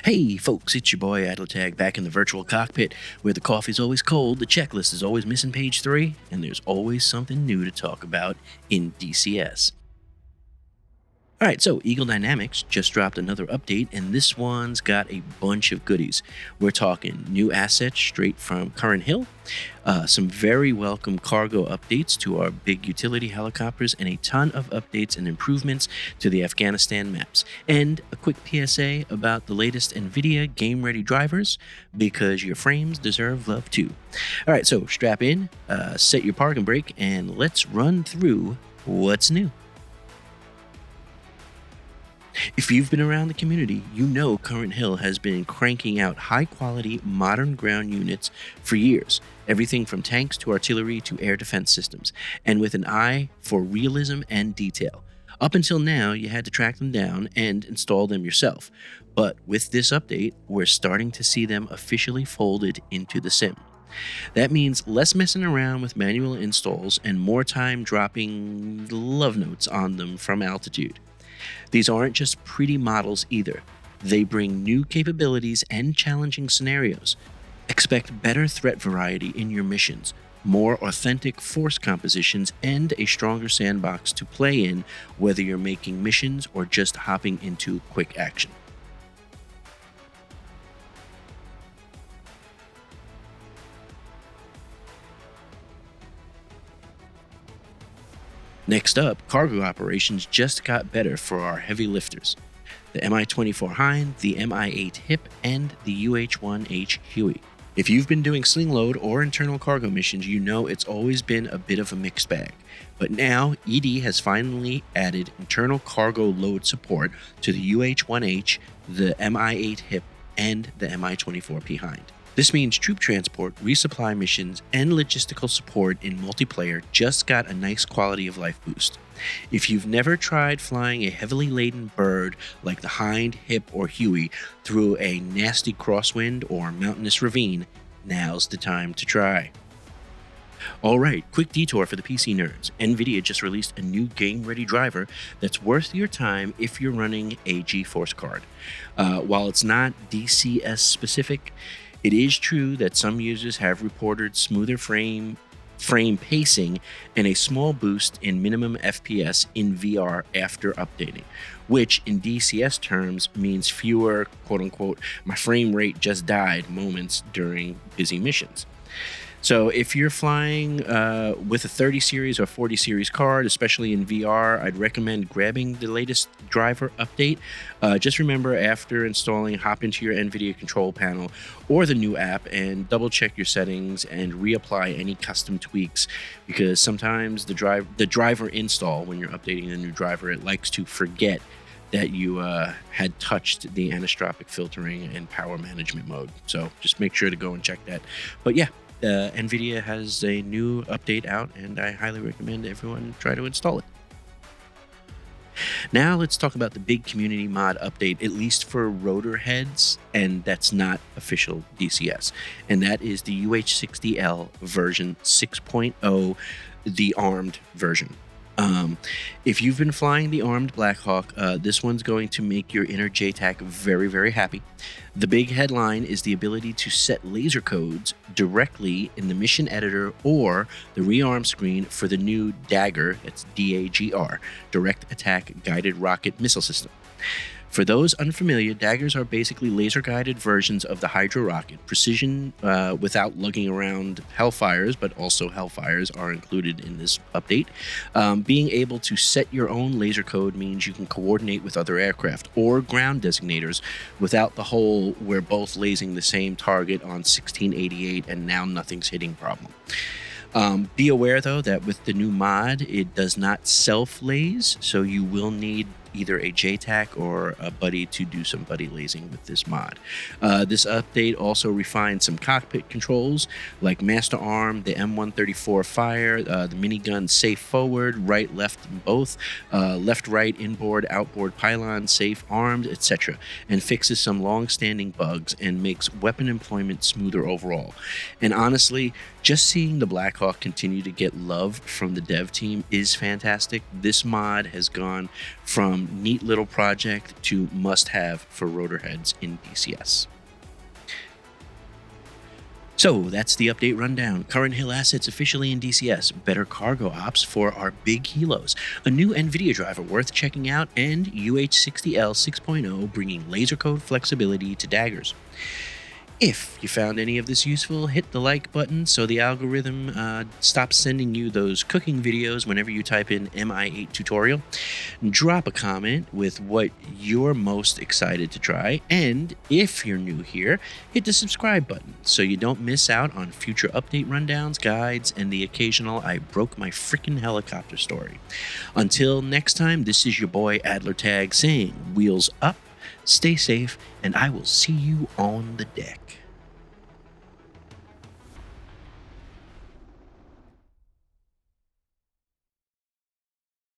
Hey folks, it's your boy Idletag back in the virtual cockpit where the coffee's always cold, the checklist is always missing page 3, and there's always something new to talk about in DCS. Alright, so Eagle Dynamics just dropped another update, and this one's got a bunch of goodies. We're talking new assets straight from Currenthill, some very welcome cargo updates to our big utility helicopters, and a ton of updates and improvements to the Afghanistan maps. And a quick PSA about the latest NVIDIA Game Ready Drivers, because your frames deserve love too. Alright, so strap in, set your parking brake, and let's run through what's new. If you've been around the community, you know Currenthill has been cranking out high-quality, modern ground units for years, everything from tanks to artillery to air defense systems, and with an eye for realism and detail. Up until now, you had to track them down and install them yourself, but with this update, we're starting to see them officially folded into the sim. That means less messing around with manual installs and more time dropping love notes on them from altitude. These aren't just pretty models either. They bring new capabilities and challenging scenarios. Expect better threat variety in your missions, more authentic force compositions, and a stronger sandbox to play in, whether you're making missions or just hopping into quick action. Next up, cargo operations just got better for our heavy lifters. The Mi-24 Hind, the Mi-8 Hip, and the UH-1H Huey. If you've been doing sling load or internal cargo missions, you know it's always been a bit of a mixed bag. But now, ED has finally added internal cargo load support to the UH-1H, the Mi-8 Hip, and the Mi-24P Hind. This means troop transport, resupply missions, and logistical support in multiplayer just got a nice quality of life boost. If you've never tried flying a heavily laden bird like the Hind, Hip, or Huey through a nasty crosswind or mountainous ravine, now's the time to try. Alright, quick detour for the PC nerds. NVIDIA just released a new Game Ready Driver that's worth your time if you're running a GeForce card. While it's not DCS specific, it is true that some users have reported smoother frame pacing and a small boost in minimum FPS in VR after updating, which in DCS terms means fewer quote-unquote "my frame rate just died" moments during busy missions. So if you're flying with a 30 series or 40 series card, especially in VR, I'd recommend grabbing the latest driver update. Just remember, after installing, hop into your NVIDIA control panel or the new app and double check your settings and reapply any custom tweaks, because sometimes the driver install, when you're updating the new driver, it likes to forget that you had touched the anisotropic filtering and power management mode. So just make sure to go and check that. But yeah, NVIDIA has a new update out, and I highly recommend everyone try to install it. Now let's talk about the big community mod update, at least for Rotorheads, and that's not official DCS. And that is the UH-60L version 6.0, the armed version. If you've been flying the armed Blackhawk, this one's going to make your inner JTAC very, very happy. The big headline is the ability to set laser codes directly in the mission editor or the rearm screen for the new Dagger, that's DAGR, Direct Attack Guided Rocket Missile System. For those unfamiliar, Daggers are basically laser-guided versions of the Hydra rocket. Precision without lugging around Hellfires, but also Hellfires are included in this update. Being able to set your own laser code means you can coordinate with other aircraft or ground designators without the whole "we're both lasing the same target on 1688 and now nothing's hitting" problem. Be aware, though, that with the new mod, it does not self-laze, so you will need either a JTAC or a buddy to do some buddy lasing with this mod. This update also refined some cockpit controls like Master Arm, the M134 Fire, the minigun Safe Forward, Right, Left, and both, Left, Right, Inboard, Outboard Pylon, Safe, Armed, etc., and fixes some long-standing bugs and makes weapon employment smoother overall. And honestly, just seeing the Blackhawk continue to get love from the dev team is fantastic. This mod has gone from neat little project to must have for Rotorheads in DCS. So that's the update rundown. Currenthill assets officially in DCS, better cargo ops for our big helos, a new NVIDIA driver worth checking out, and UH-60L 6.0 bringing laser code flexibility to daggers. If you found any of this useful, hit the like button so the algorithm stops sending you those cooking videos whenever you type in MI8 tutorial. Drop a comment with what you're most excited to try, and if you're new here, hit the subscribe button so you don't miss out on future update rundowns, guides, and the occasional I broke my freaking helicopter story. Until next time, this is your boy AdlerTag saying wheels up, stay safe, and I will see you on the deck.